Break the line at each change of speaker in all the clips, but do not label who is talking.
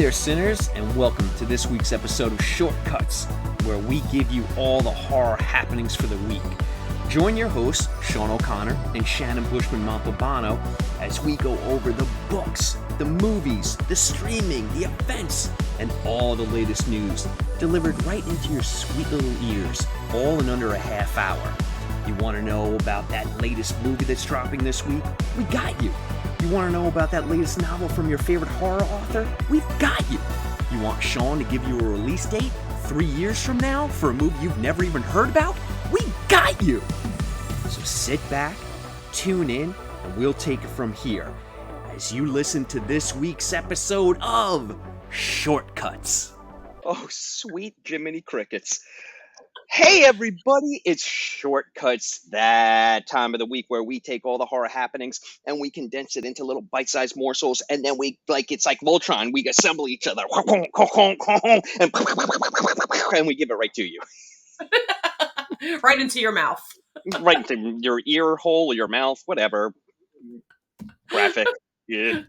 there, Cinners, and welcome to this week's episode of Shortcuts, where we give you all the horror happenings for the week. Join your hosts, Sean O'Connor and Shannon Bushman-Montalbano, as we go over the books, the movies, the streaming, the events, and all the latest news, delivered right into your sweet little ears, all in under a half hour. You want to know about that latest movie that's dropping this week? We got you. You want to know about that latest novel from your favorite horror author? We've got you. You want Sean to give you a release date 3 years from now for a movie you've never even heard about? We got you. So sit back, tune in, and we'll take it from here as you listen to this week's episode of Shortcuts.
Oh, sweet Jiminy Crickets. Hey, everybody, it's Shortcuts, that time of the week where we take all the horror happenings and we condense it into little bite-sized morsels, and then it's like Voltron, we assemble each other, and we give it right to you.
Right into your mouth.
Right into your ear hole, your mouth, whatever. Graphic. Yeah.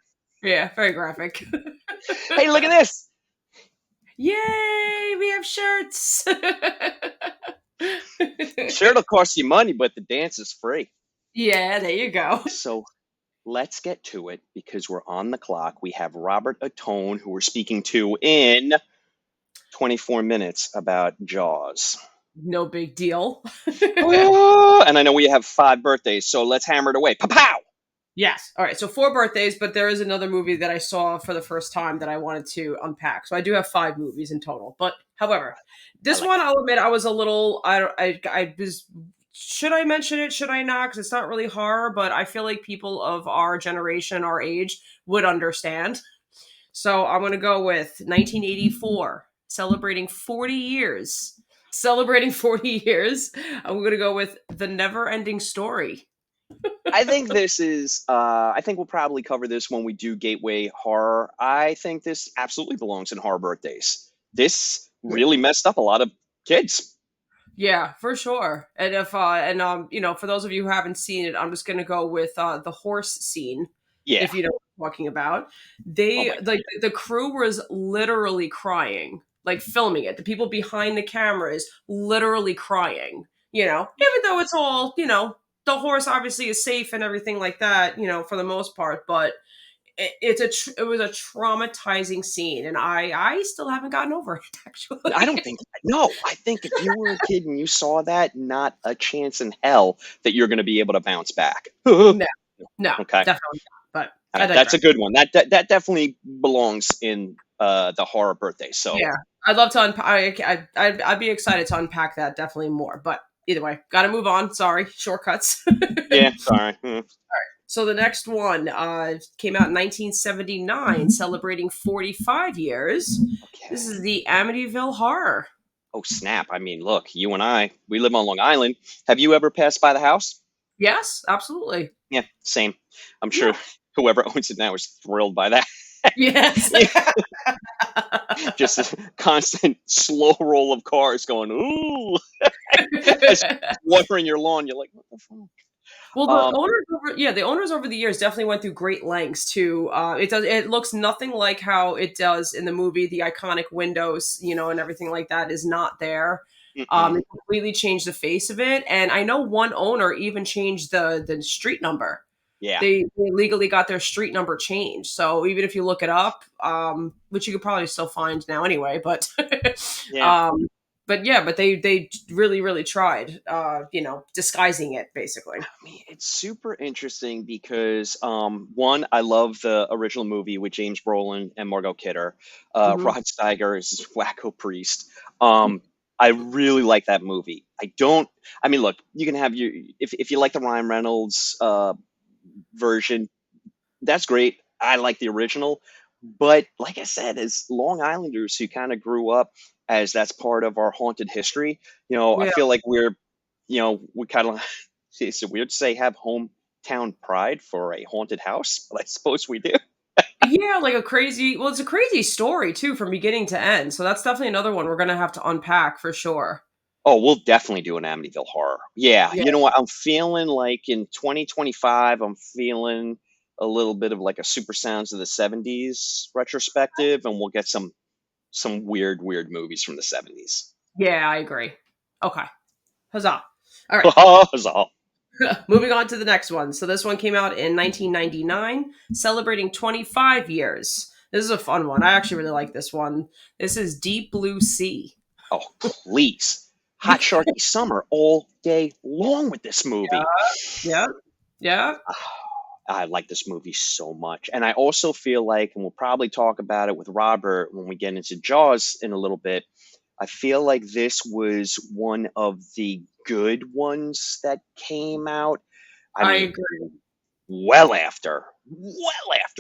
Yeah, very graphic.
Hey, look at this.
Yay, we have shirts.
Sure, it'll cost you money, but the dance is free.
Yeah, there you go.
So let's get to it because we're on the clock. We have Robert Atone, who we're speaking to in 24 minutes about Jaws.
No big deal.
And I know we have 5 birthdays, so let's hammer it away. Pow!
Yes. All right. So 4 birthdays, but there is another movie that I saw for the first time that I wanted to unpack. So I do have 5 movies in total. But however, this one, I'll admit, I was a little. I was. Should I mention it? Should I not? Because it's not really horror, but I feel like people of our generation, our age, would understand. So I'm going to go with 1984, celebrating 40 years. Celebrating 40 years. I'm going to go with The Never-Ending Story.
I think this is, I think we'll probably cover this when we do Gateway Horror. I think this absolutely belongs in Horror Birthdays. This really messed up a lot of kids.
Yeah, for sure. And if, for those of you who haven't seen it, I'm just going to go with the horse scene.
Yeah.
If you know what I'm talking about. The crew was literally crying, like filming it. The people behind the cameras literally crying, even though it's all, the horse obviously is safe and everything like that, for the most part, but it was a traumatizing scene, and I still haven't gotten over it, actually.
I think if you were a kid and you saw that, not a chance in hell that you're going to be able to bounce back.
No,
okay.
Definitely not, but
that's a good one. That definitely belongs in the Horror Birthday. So
yeah, I'd love to I'd be excited to unpack that definitely more, but either way, gotta move on. Sorry, shortcuts.
Yeah, sorry.
All right. So the next one came out in 1979, celebrating 45 years. Okay. This is the Amityville Horror.
Oh, snap. I mean, look, you and I, we live on Long Island. Have you ever passed by the house?
Yes, absolutely.
Yeah, same. I'm sure whoever owns it now is thrilled by that.
Yes.
Just a constant slow roll of cars going, ooh. As watering your lawn, you're like, what the fuck?
Well, the owners over the years definitely went through great lengths to. It looks nothing like how it does in the movie. The iconic windows, and everything like that is not there. It completely changed the face of it, and I know one owner even changed the street number.
Yeah,
they legally got their street number changed. So even if you look it up, which you could probably still find now anyway, but
yeah.
But they really, really tried, disguising it, basically.
I mean, it's super interesting because, one, I love the original movie with James Brolin and Margot Kidder. Rod Steiger is Wacko Priest. I really like that movie. Look, you can have if you like the Ryan Reynolds version, that's great. I like the original. But like I said, as Long Islanders who kind of grew up as that's part of our haunted history, I feel like we kind of, it's weird to say have hometown pride for a haunted house, but I suppose we do.
Yeah, like it's a crazy story too from beginning to end. So that's definitely another one we're going to have to unpack for sure.
Oh, we'll definitely do an Amityville Horror. Yeah. You know what? I'm feeling like in 2025, I'm feeling a little bit of like a Super Sounds of the '70s retrospective, and we'll get some weird movies from the '70s.
Yeah, I agree. Okay. Huzzah. All right.
That's all.
Moving on to the next one. So this one came out in 1999, celebrating 25 years. This is a fun one. I actually really like this one. This is Deep Blue Sea.
Oh, please. Hot Sharky Summer all day long with this movie.
Yeah. Yeah.
I like this movie so much. And I also feel like, and we'll probably talk about it with Robert when we get into Jaws in a little bit, I feel like this was one of the good ones that came out. I
I
mean,
agree.
well after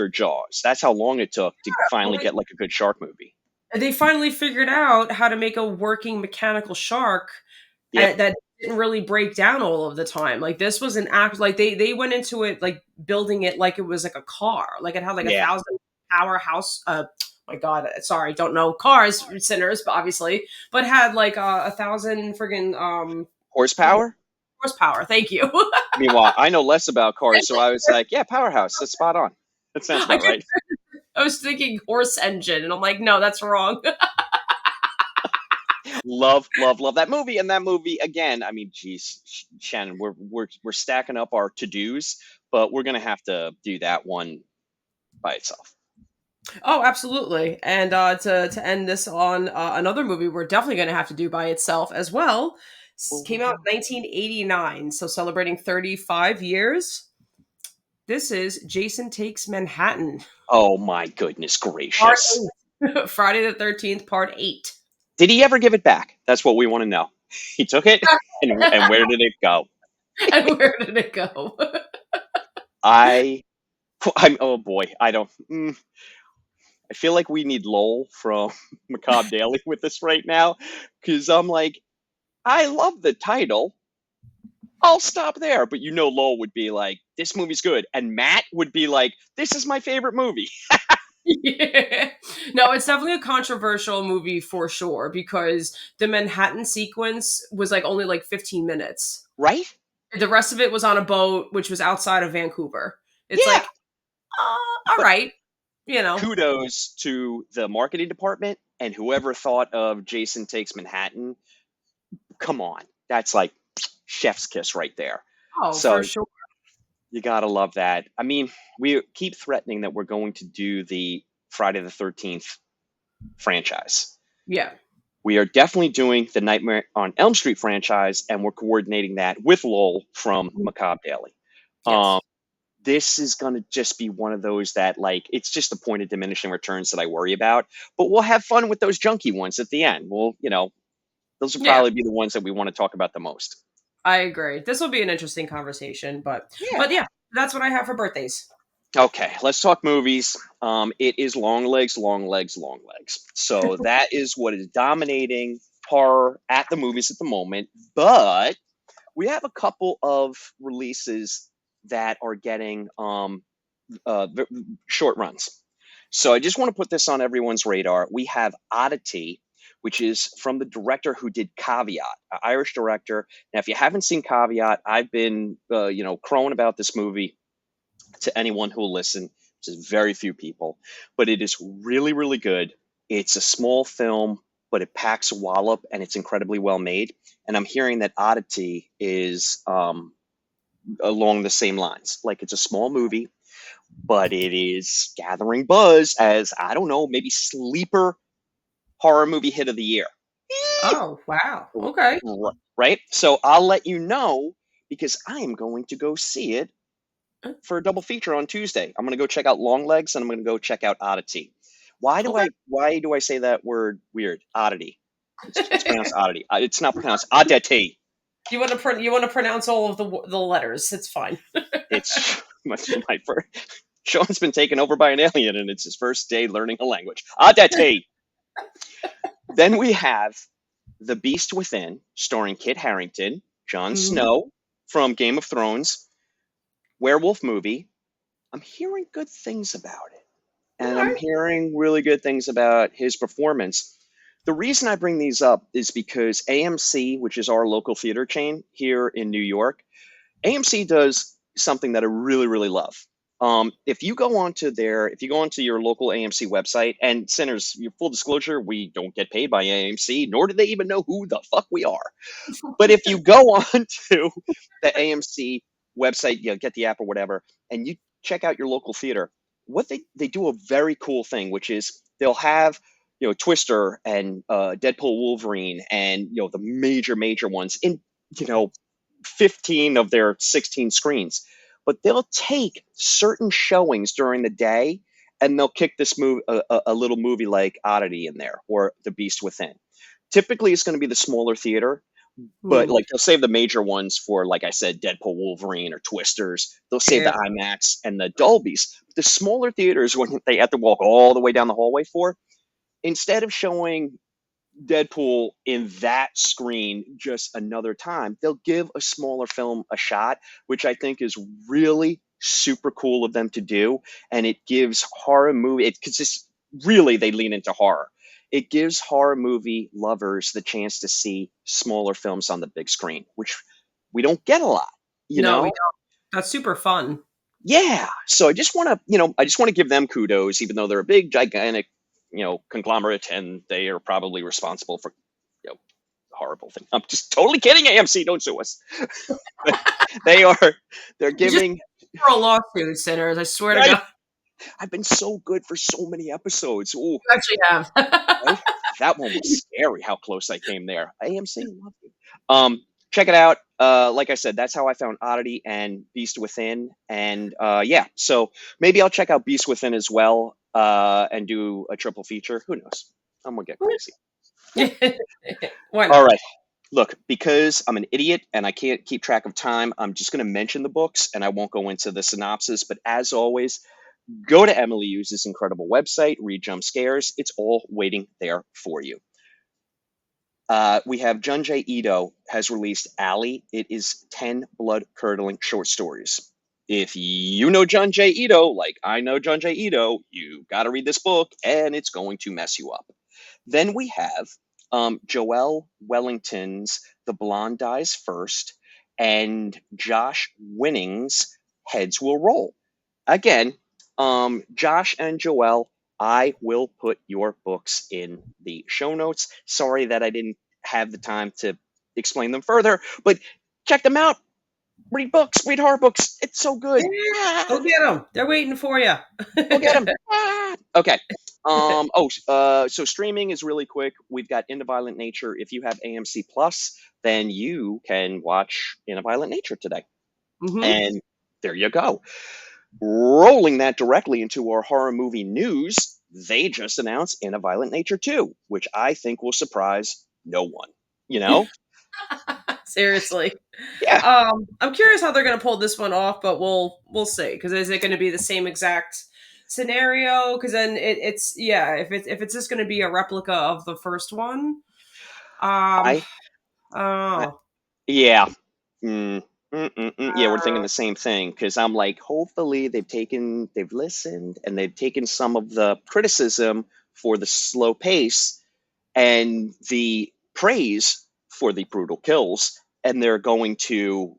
Jaws. That's how long it took to finally
Like,
get like a good shark movie.
they finally figured out how to make a working mechanical shark
Yep.
that didn't really break down all of the time. Like this was an act. Like they went into it like building it like it was like a car. Like it had like
Yeah.
1,000 powerhouse. My God, sorry, don't know cars, Cinners, but obviously, but had like 1,000 friggin'
Horsepower?
horsepower. Thank you.
Meanwhile, I know less about cars, so I was like, yeah, powerhouse. That's spot on. That sounds about right.
I was thinking horse engine, and I'm like, no, that's wrong.
Love that movie. And that movie again, I mean, geez, Shannon, we're stacking up our to-dos, but we're gonna have to do that one by itself.
Oh, absolutely. And to end this on another movie we're definitely going to have to do by itself as well. Came out in 1989, so celebrating 35 years. This is Jason Takes Manhattan.
Oh my goodness gracious.
Friday the 13th, part 8.
Did he ever give it back? That's what we want to know. He took it, and where did it go?
And where did it go?
I'm oh boy, I don't. I feel like we need Lowell from Macabre Daily with this right now, because I'm like, I love the title. I'll stop there. But Lowell would be like, this movie's good. And Matt would be like, this is my favorite movie.
Yeah. No, it's definitely a controversial movie for sure because the Manhattan sequence was like only like 15 minutes.
Right?
The rest of it was on a boat, which was outside of Vancouver. It's
Yeah.
like, all right,
Kudos to the marketing department and whoever thought of Jason Takes Manhattan. Come on. That's like chef's kiss right there.
Oh,
So
for sure.
you gotta love that. I mean, we keep threatening that we're going to do the Friday the 13th franchise.
Yeah.
We are definitely doing the Nightmare on Elm Street franchise, and we're coordinating that with Lowell from Macabre Daily.
Yes.
This is going to just be one of those that, like, it's just the point of diminishing returns that I worry about. But we'll have fun with those junky ones at the end. Those will probably be the ones that we want to talk about the most.
I agree. This will be an interesting conversation, but yeah, that's what I have for birthdays.
Okay, let's talk movies. It is long legs, long legs, long legs. So that is what is dominating horror at the movies at the moment. But we have a couple of releases that are getting short runs. So I just want to put this on everyone's radar. We have Oddity, which is from the director who did Caveat, an Irish director. Now, if you haven't seen Caveat, I've been, crowing about this movie to anyone who will listen, which is very few people, but it is really, really good. It's a small film, but it packs a wallop and it's incredibly well made. And I'm hearing that Oddity is along the same lines. Like, it's a small movie, but it is gathering buzz as, I don't know, maybe sleeper horror movie hit of the year.
Oh, wow. Okay.
Right? So I'll let you know because I am going to go see it for a double feature on Tuesday. I'm going to go check out Longlegs and I'm going to go check out Oddity. Why do I say that word weird? Oddity. It's pronounced Oddity. It's not pronounced Oddity.
You want to pronounce all of the letters? It's fine.
It's my first. Sean's been taken over by an alien, and it's his first day learning a language. Oddity. Then we have The Beast Within, starring Kit Harington, Jon Snow from Game of Thrones, werewolf movie. I'm hearing good things about it, and I'm hearing really good things about his performance. The reason I bring these up is because AMC, which is our local theater chain here in New York, AMC does something that I really, really love. If you go onto your local AMC website, and Sinners, your full disclosure, we don't get paid by AMC, nor do they even know who the fuck we are. But if you go on to the AMC website, get the app or whatever, and you check out your local theater, what they do a very cool thing, which is they'll have Twister and Deadpool Wolverine and the major ones in 15 of their 16 screens. But they'll take certain showings during the day and they'll kick this a little movie like Oddity in there, or The Beast Within. Typically, it's going to be the smaller theater, but like they'll save the major ones for, like I said, Deadpool Wolverine or Twisters. They'll save the IMAX and the Dolbys. The smaller theaters, when they have to walk all the way down the hallway for, instead of showing Deadpool in that screen just another time, they'll give a smaller film a shot, which I think is really super cool of them to do. And it gives horror movie, because really they lean into horror. It gives horror movie lovers the chance to see smaller films on the big screen, which we don't get a lot,
No, we don't. That's super fun.
Yeah. So I just want to give them kudos, even though they're a big, gigantic, conglomerate, and they are probably responsible for, horrible thing. I'm just totally kidding. AMC, don't sue us. They're giving
for a lawsuit, Sinners. I swear to God.
I've been so good for so many episodes. Ooh,
you actually have.
Right? That one was scary. How close I came there. AMC, love you. Check it out. Like I said, that's how I found Oddity and Beast Within, and so maybe I'll check out Beast Within as well, and do a triple feature. Who knows? I'm gonna get crazy.
Why not?
All right. Look, because I'm an idiot and I can't keep track of time, I'm just going to mention the books and I won't go into the synopsis. But as always, go to Emily Yu's incredible website, read Jump Scares. It's all waiting there for you. We have Junji Ito has released Allie. It is 10 blood-curdling short stories. If you know Junji Ito, like I know Junji Ito, you got to read this book and it's going to mess you up. Then we have Joelle Wellington's The Blonde Dies First and Josh Winning's Heads Will Roll. Again, Josh and Joelle, I will put your books in the show notes. Sorry that I didn't have the time to explain them further, but check them out. Read books, read horror books. It's so good.
Go get them. They're waiting for you.
Go get them. Okay. So streaming is really quick. We've got In a Violent Nature. If you have AMC Plus, then you can watch In a Violent Nature today. Mm-hmm. And there you go. Rolling that directly into our horror movie news, they just announced In a Violent Nature 2, which I think will surprise no one.
Seriously.
Yeah.
I'm curious how they're going to pull this one off, but we'll see. Because is it going to be the same exact scenario? Because then if it's just going to be a replica of the first one,
Yeah. Yeah, we're thinking the same thing, because I'm like, hopefully they've listened and they've taken some of the criticism for the slow pace and the praise for the brutal kills, and they're going to,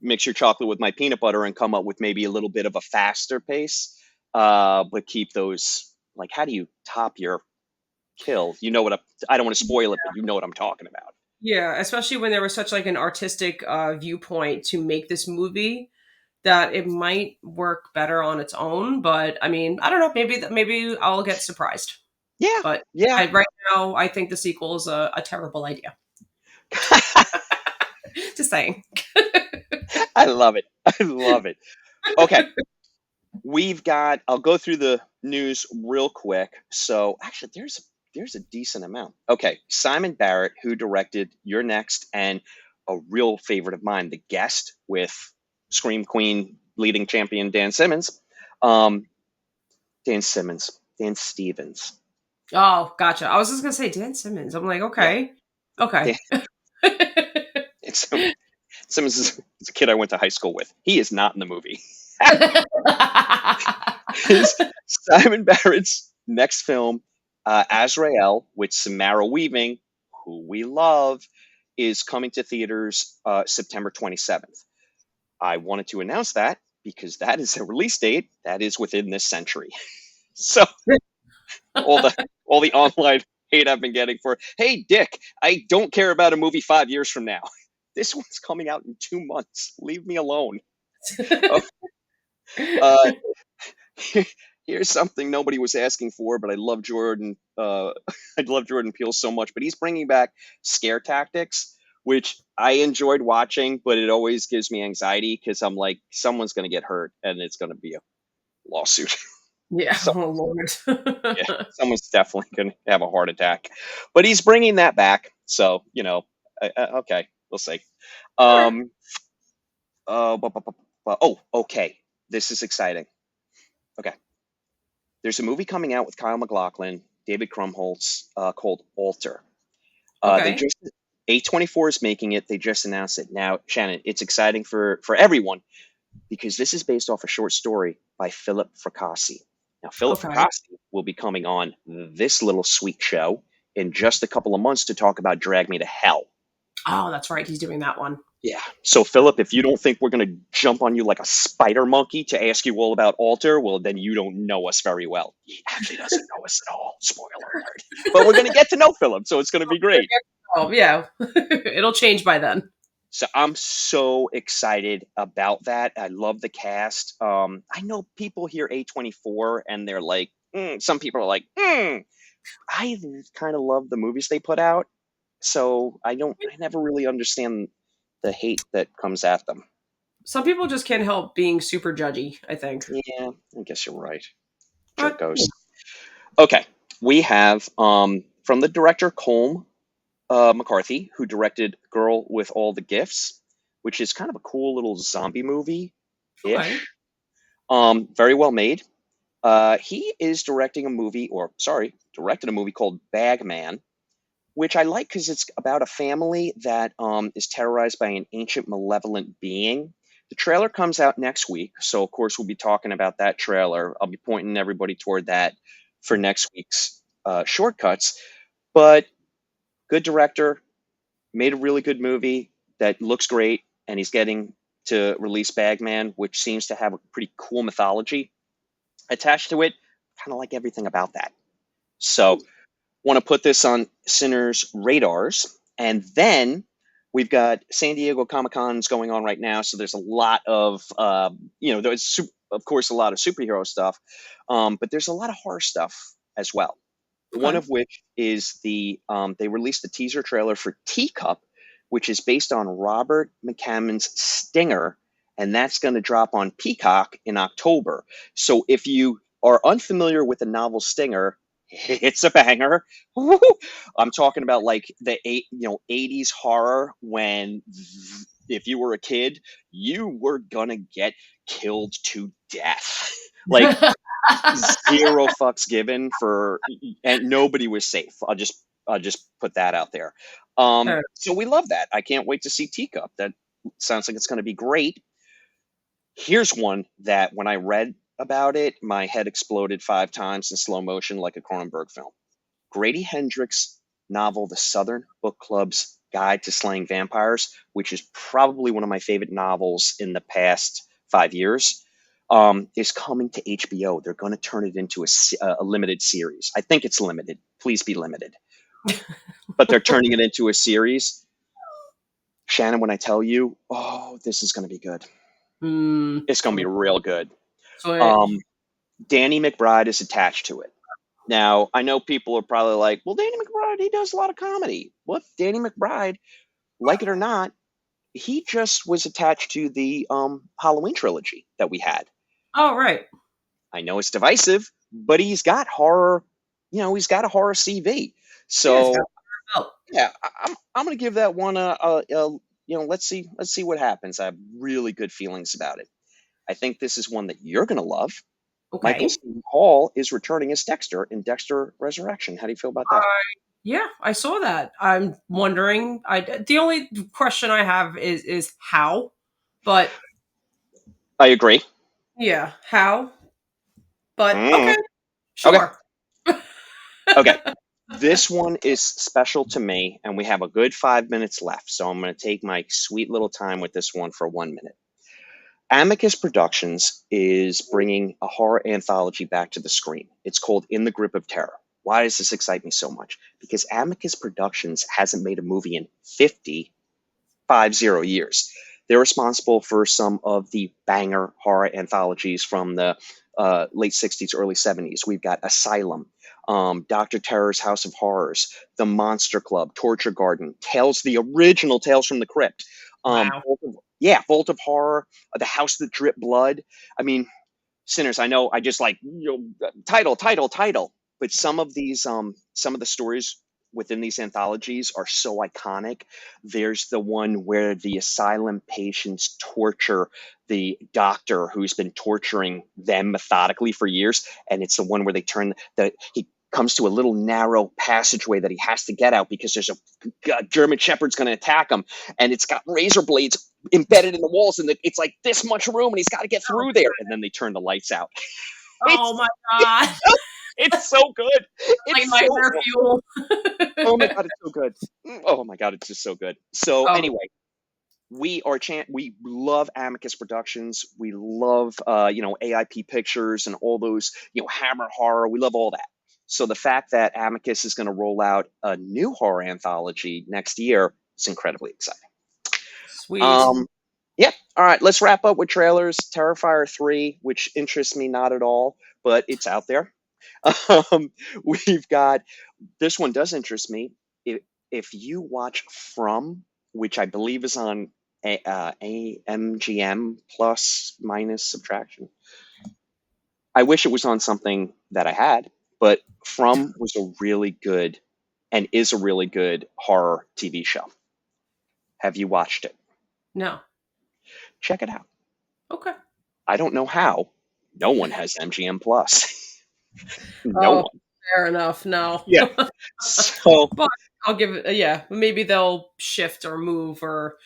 mix your chocolate with my peanut butter and come up with maybe a little bit of a faster pace, but keep those, like, how do you top your kill? I don't want to spoil it, but you know what I'm talking about.
Yeah, especially when there was such like an artistic viewpoint to make this movie, that it might work better on its own. But I mean, I don't know. Maybe I'll get surprised.
Yeah,
but
yeah.
Right now, I think the sequel is a terrible idea. Just saying.
I love it. Okay. I'll go through the news real quick. So actually, there's a decent amount. Okay. Simon Barrett, who directed You're Next and a real favorite of mine, The Guest, with Scream Queen leading champion Dan Stevens.
Oh, gotcha. I was just going to say Dan Simmons. I'm like, okay. Yeah. Okay.
Simmons is a kid I went to high school with. He is not in the movie. Simon Barrett's next film, Azrael, with Samara Weaving, who we love, is coming to theaters September 27th. I wanted to announce that because that is a release date that is within this century. So all the all the online hate I've been getting for, hey Dick, I don't care about a movie 5 years from now. This one's coming out in 2 months. Leave me alone. Oh, uh, here's something nobody was asking for, but I love Jordan. I love Jordan Peele so much, but he's bringing back Scare Tactics, which I enjoyed watching, but it always gives me anxiety because I'm like, someone's going to get hurt and it's going to be a lawsuit.
Yeah.
So,
Oh Lord.
yeah, someone's definitely going to have a heart attack. But he's bringing that back, so okay, we'll see.
Alright.
Um, oh, okay, this is exciting. Okay, there's a movie coming out with Kyle MacLachlan, David Krumholtz, called Alter. They
Okay.
just A24 is making it. They just announced it. Now, Shannon, it's exciting for everyone because this is based off a short story by Philip Fracassi. Now, Philip
Okay.
Fracassi will be coming on this little sweet show in just a couple of months to talk about Drag Me to Hell.
Oh, that's right. He's doing that one.
Yeah. So, Philip, if you don't think we're going to jump on you like a spider monkey to ask you all about Alter, well, then you don't know us very well. He actually doesn't know us at all. Spoiler alert. But we're going to get to know Philip, so it's going to be great.
Oh yeah. It'll change by then.
So I'm so excited about that. I love the cast. I know people hear A24 and they're like, some people are like, I kind of love the movies they put out. So I never really understand the hate that comes at them.
Some people just can't help being super judgy, I think.
Yeah, I guess you're right.
But
Jerkos. Okay, we have from the director Colm McCarthy, who directed Girl with All the Gifts, which is kind of a cool little zombie movie
okay.
ish. Very well made. He is directing directed a movie called Bagman, which I like because it's about a family that is terrorized by an ancient malevolent being. The trailer comes out next week, so of course we'll be talking about that trailer. I'll be pointing everybody toward that for next week's shortcuts. But good director, made a really good movie that looks great, and he's getting to release Bagman, which seems to have a pretty cool mythology attached to it. Kind of like everything about that. So, want to put this on Cinners' radars. And then we've got San Diego Comic-Con's going on right now. So there's a lot of, there's, of course, a lot of superhero stuff, but there's a lot of horror stuff as well. One
Okay.
of which is they released the teaser trailer for Teacup, which is based on Robert McCammon's Stinger, and that's going to drop on Peacock in October. So if you are unfamiliar with the novel Stinger, it's a banger. I'm talking about like the 80s horror when if you were a kid, you were gonna get killed to death. Like zero fucks given for, and nobody was safe. I'll just put that out there. So we love that. I can't wait to see Teacup. That sounds like it's going to be great. Here's one that when I read about it, my head exploded 5 times in slow motion like a Cronenberg film. Grady Hendrix' novel, The Southern Book Club's Guide to Slaying Vampires, which is probably one of my favorite novels in the past 5 years, is coming to HBO. They're going to turn it into a limited series. I think it's limited. Please be limited. But they're turning it into a series. Shannon, when I tell you, oh, this is going to be good. It's going to be real good. Danny McBride is attached to it. Now, I know people are probably like, well, Danny McBride, he does a lot of comedy. Well, Danny McBride, like it or not, he just was attached to the Halloween trilogy that we had.
Oh, right.
I know it's divisive, but he's got horror, he's got a horror CV. So, yeah, I'm going to give that one let's see what happens. I have really good feelings about it. I think this is one that you're going to love.
Okay.
Michael C. Hall is returning as Dexter in Dexter Resurrection. How do you feel about that?
Yeah, I saw that. I'm wondering. The only question I have is how, but
I agree.
yeah, how. But
Mm.
okay, sure.
Okay. This one is special to me, and we have a good 5 minutes left. So I'm going to take my sweet little time with this one for 1 minute. Amicus Productions is bringing a horror anthology back to the screen. It's called In the Grip of Terror. Why does this excite me so much? Because Amicus Productions hasn't made a movie in 50 years. They're responsible for some of the banger horror anthologies from the late 60s, early 70s. We've got Asylum, Dr. Terror's House of Horrors, The Monster Club, Torture Garden, the original Tales from the Crypt.
Wow.
Vault of Horror, The House That Dripped Blood. I mean, Sinners, I know I just like, title. But some of the stories within these anthologies are so iconic. There's the one where the asylum patients torture the doctor who's been torturing them methodically for years. And it's the one where he comes to a little narrow passageway that he has to get out because there's a German Shepherd's going to attack him. And it's got razor blades embedded in the walls. And it's like this much room and he's got to get through there. And then they turn the lights out.
Oh my God.
It's so good.
Like nightmare fuel.
Oh my God, it's so good. Oh my God, it's just so good. So anyway, we love Amicus Productions. We love AIP Pictures and all those, Hammer Horror. We love all that. So the fact that Amicus is going to roll out a new horror anthology next year is incredibly exciting.
Sweet.
Yeah. All right, let's wrap up with trailers. Terrifier 3, which interests me not at all, but it's out there. We've got, this one does interest me. If you watch From, which I believe is on AMGM plus minus subtraction. I wish it was on something that I had, but From was a really good and is a really good horror TV show. Have you watched it?
No.
Check it out.
Okay.
I don't know how. No one has MGM plus. No one.
Fair enough. No.
Yeah. So,
but I'll give it. Maybe they'll shift or move, or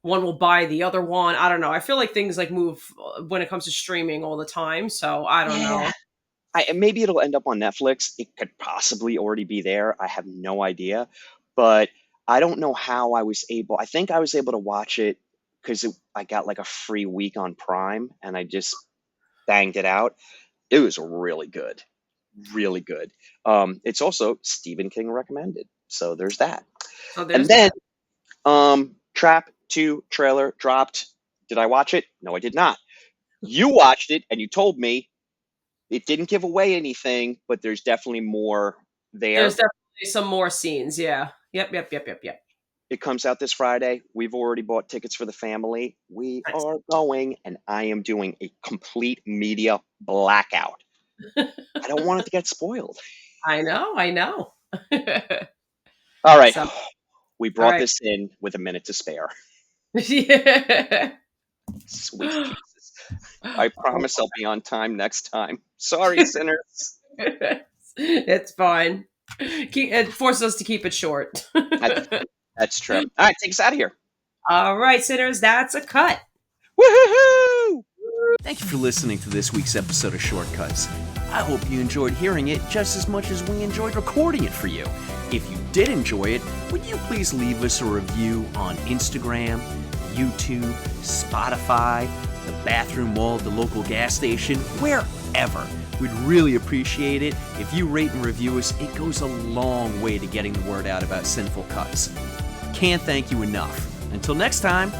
one will buy the other one. I don't know. I feel like things like move when it comes to streaming all the time. So I don't know.
Maybe it'll end up on Netflix. It could possibly already be there. I have no idea, but I don't know how I think I was able to watch it because I got like a free week on Prime and I just banged it out. It was really good. Really good. It's also Stephen King recommended. So there's that. And then Trap 2 trailer dropped. Did I watch it? No, I did not. You watched it and you told me it didn't give away anything, but there's definitely more there.
There's definitely some more scenes. Yeah. Yep.
It comes out this Friday. We've already bought tickets for the family. We are going, and I am doing a complete media blackout. I don't want it to get spoiled.
I know.
All right. So, we brought this in with a minute to spare.
Yeah.
Sweet Jesus. I promise I'll be on time next time. Sorry, Sinners.
It's fine. It forces us to keep it short.
That's true. All right, take us out of here.
All right, Sinners, that's a cut.
Woohoo!
Thank you for listening to this week's episode of Shortcuts. I hope you enjoyed hearing it just as much as we enjoyed recording it for you. If you did enjoy it, would you please leave us a review on Instagram, YouTube, Spotify, the bathroom wall at the local gas station, wherever. We'd really appreciate it. If you rate and review us, it goes a long way to getting the word out about Sinful Cuts. Can't thank you enough. Until next time,